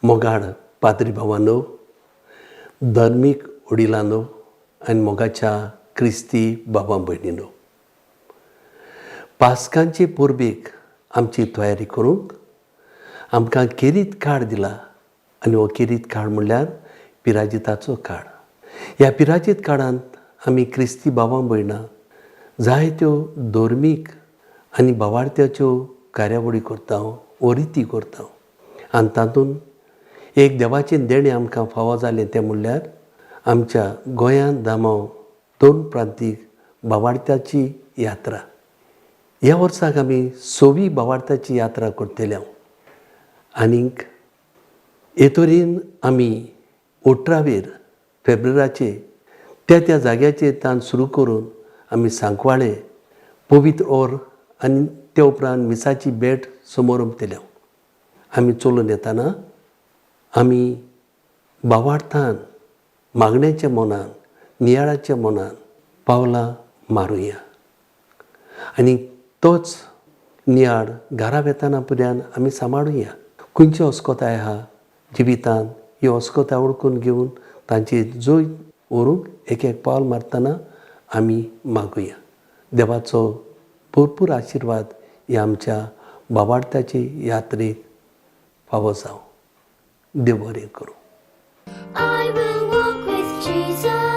मोगाळ पाद्री भावांनो, धार्मीक वडिलांनो आनी मोगाच्या क्रिस्ती बाबा भयणींनो, पास्कांचे पुर्बेक आमची तयारी करूंक आमकां किरीत काळ दिला. आनी हो किरीत काळ म्हणल्यार पिराजिताचो काळ. ह्या पिराजीत काळांत आमी क्रिस्ती बाबा भयणां जायत्यो धर्मीक आनी भावार्थ्याच्यो कार्यावळी करता, वो रिती करता. आनी तातूंत एक देवाचें देणें आमकां फावो जालें तें म्हणल्यार आमच्या गोंयांत धामाव 2 प्रांतीक भावार्थ्याची यात्रा. ह्या वर्साक आमी 6वी भावार्थाची यात्रा करतले. आनीक हे तरेन आमी 18 फेब्रुवारीचे त्या जाग्याचेर तान सुरू करून आमी सांकवाळे, पवित्र ओर आनी ते उपरांत मिसाची भेट समोर उमतल्या. आमी चलून येतना आमी भावार्थान, मागण्याच्या मनान, नियाळाच्या मनान पावलां मारुया. आनी तोच नियाळ घरा वेताना पर्यान आमी सांबाळुया. खंयची अस्कोताय आहा जिवितांत, ही अस्कोताय वळखून घेवन तांची जोय व्हरूंक एक पावल मारतना आमी मागुया. देवाचो भरपूर आशिर्वाद ह्या आमच्या भावार्थाचे यात्रेक फावो जावं. देव बरें करूं. I will walk with Jesus.